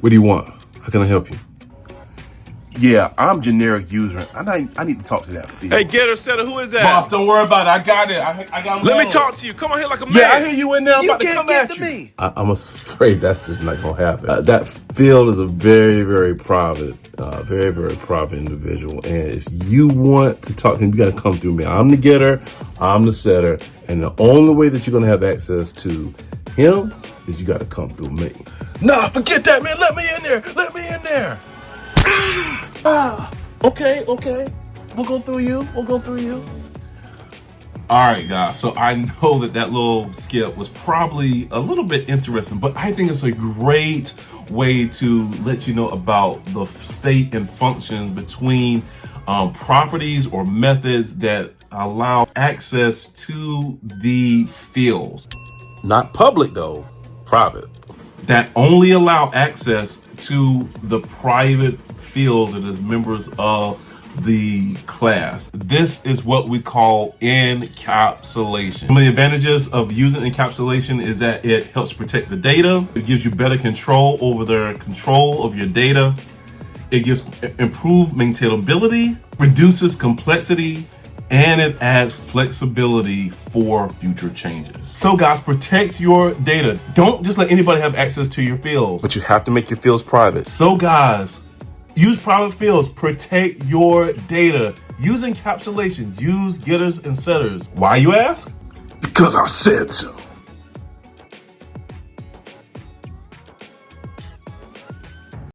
What do you want? How can I help you? Yeah, I'm generic user. I need to talk to that field. Hey, getter, setter, who is that? Boss, don't worry about it. I got it. I got it. Let me talk to you. Come on here like a man. Yeah, I hear you in there. I'm You about to can't come get at to you. me. I'm afraid that's just not gonna happen. That field is a very, very private, very private individual. And if you want to talk to him, you gotta come through me. I'm the getter, I'm the setter, and the only way that you're gonna have access to him is you gotta come through me. Nah, forget that, man. Let me in there. Let me in there. Okay. We'll go through you. All right, guys. So I know that little skip was probably a little bit interesting, but I think it's a great way to let you know about the state and function between properties or methods that allow access to the fields. Not public though, private. That only allow access to the private fields and as members of the class. This is what we call encapsulation. Some of the advantages of using encapsulation is that it helps protect the data. It gives you better control over the control of your data. It gives improved maintainability, reduces complexity, and it adds flexibility for future changes. So guys, protect your data. Don't just let anybody have access to your fields. But you have to make your fields private. So guys, use private fields, protect your data. Use encapsulation, use getters and setters. Why, you ask? Because I said so.